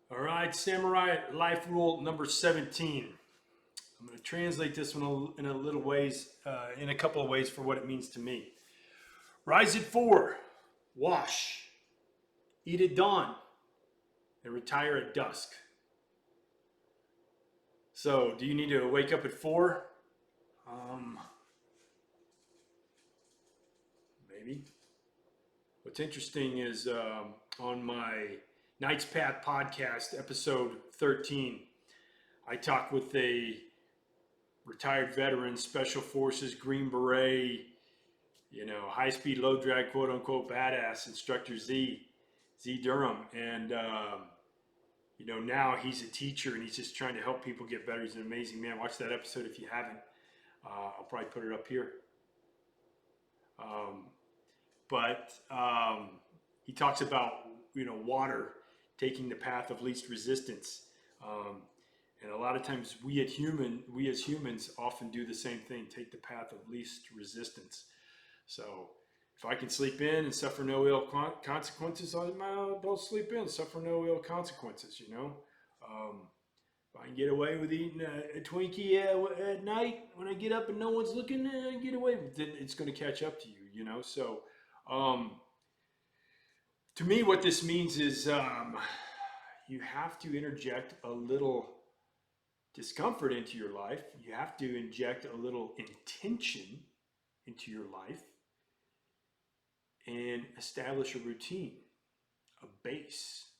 All right, Samurai Life Rule number 17. I'm going to translate this one in a little ways, in a couple of ways for what it means to me. Rise at 4, wash, eat at dawn, and retire at dusk. So, do you need to wake up at 4? Um, Maybe. What's interesting is on my Knight's Path podcast, episode 13, I talked with a retired veteran, Special Forces, Green Beret, high speed, low drag, quote unquote, badass instructor Z Durham. And, now he's a teacher and he's just trying to help people get better. He's an amazing man. Watch that episode if you haven't. I'll probably put it up here. But he talks about, water taking the path of least resistance. And a lot of times we as humans often do the same thing, take the path of least resistance. So if I can sleep in and suffer no ill consequences, I'll sleep in and suffer no ill consequences, If I can get away with eating a Twinkie at night when I get up and no one's looking, get away with it, it's going to catch up to you, So to me, what this means is you have to interject a little discomfort into your life. You have to inject a little intention into your life and establish a routine, a base,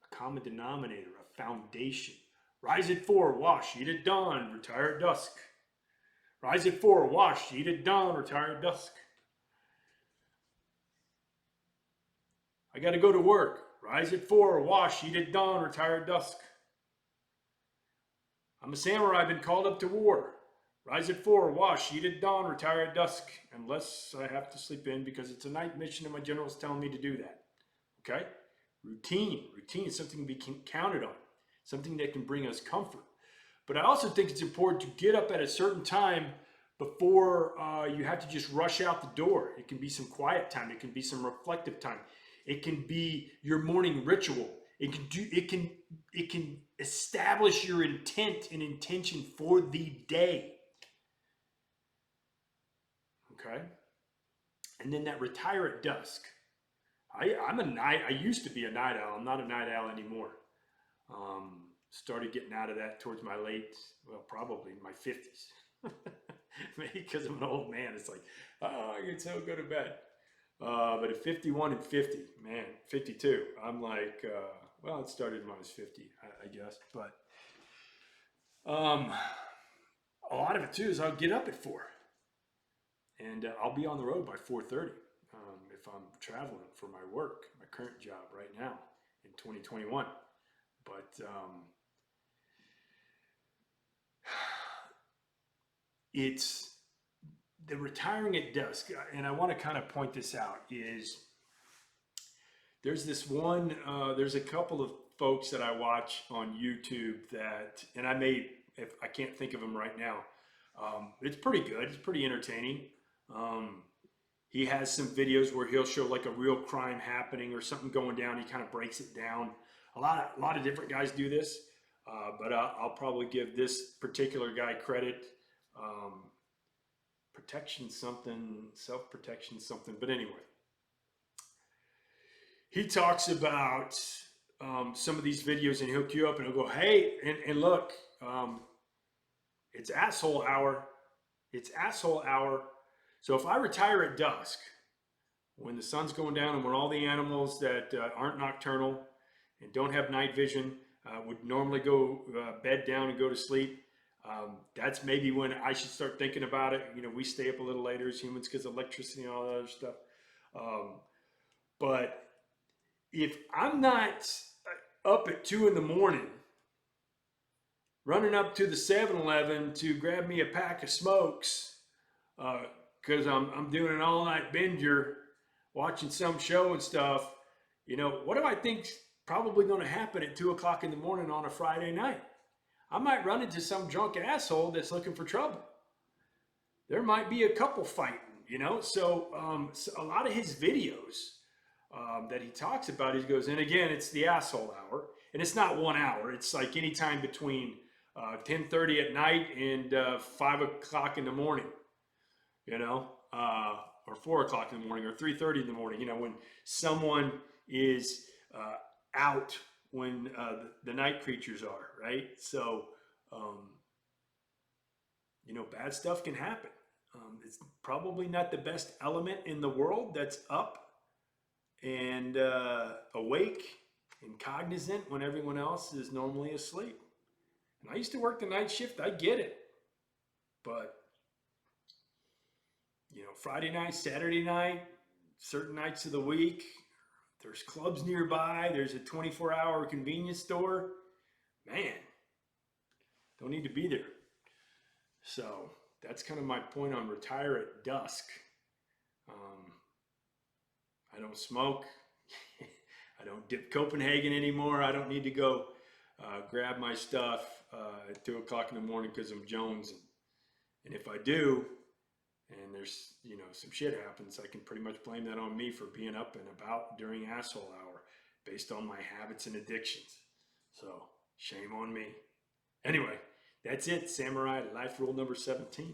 a common denominator, a foundation. Rise at 4, wash, eat at dawn, retire at dusk. Rise at 4, wash, eat at dawn, retire at dusk. I got to go to work. Rise at 4, wash, eat at dawn, retire at dusk. I'm a samurai, I've been called up to war. Rise at 4, wash, eat at dawn, retire at dusk, unless I have to sleep in because it's a night mission and my general's telling me to do that. Okay? Routine is something to be counted on, something that can bring us comfort. But I also think it's important to get up at a certain time before you have to just rush out the door. It can be some quiet time. It can be some reflective time. It can be your morning ritual. It can establish your intent and intention for the day. Okay? And then that retire at dusk. I used to be a night owl. I'm not a night owl anymore. Started getting out of that towards my probably my 50s. Maybe because I'm an old man. It's like, I get so go to bed. But at 51 and 50, man, 52, I'm like, it started when I was 50, I guess. But a lot of it too is I'll get up at 4, and I'll be on the road by 4:30 if I'm traveling for my work, my current job right now in 2021. But it's the retiring at dusk, and I want to kind of point this out, is there's there's a couple of folks that I watch on YouTube that, and if I can't think of them right now, it's pretty good. It's pretty entertaining. He has some videos where he'll show like a real crime happening or something going down. He kind of breaks it down. A lot of different guys do this, but I'll probably give this particular guy credit. Protection something, self-protection something. But anyway, he talks about some of these videos and he'll queue up and he'll go, hey, and look, it's asshole hour. It's asshole hour. So if I retire at dusk, when the sun's going down and when all the animals that aren't nocturnal and don't have night vision would normally go bed down and go to sleep, that's maybe when I should start thinking about it. We stay up a little later as humans because of electricity and all that other stuff. But if I'm not up at 2 in the morning, running up to the 7-Eleven to grab me a pack of smokes, because I'm doing an all-night binger, watching some show and stuff, what do I think's probably going to happen at 2 o'clock in the morning on a Friday night? I might run into some drunk asshole that's looking for trouble. There might be a couple fighting, So a lot of his videos that he talks about, he goes, and again, it's the asshole hour. and it's not 1 hour. It's like anytime between 10:30 at night and 5 o'clock in the morning, you know, or 4 o'clock in the morning or 3:30 in the morning. You know, when someone is out when the night creatures are, right? So, um, you know, bad stuff can happen. It's probably not the best element in the world that's up and awake and cognizant when everyone else is normally asleep. And I used to work the night shift. I get it. But, you know, Friday night, Saturday night, certain nights of the week, there's clubs nearby, there's a 24-hour convenience store. Man, don't need to be there. So that's kind of my point on retire at dusk. Um, I don't smoke. I don't dip Copenhagen anymore. I don't need to go grab my stuff at 2 o'clock in the morning because I'm Jones. And if I do, and there's, you know, some shit happens, I can pretty much blame that on me for being up and about during asshole hour based on my habits and addictions. So shame on me. Anyway, that's it, Samurai Life Rule number 17.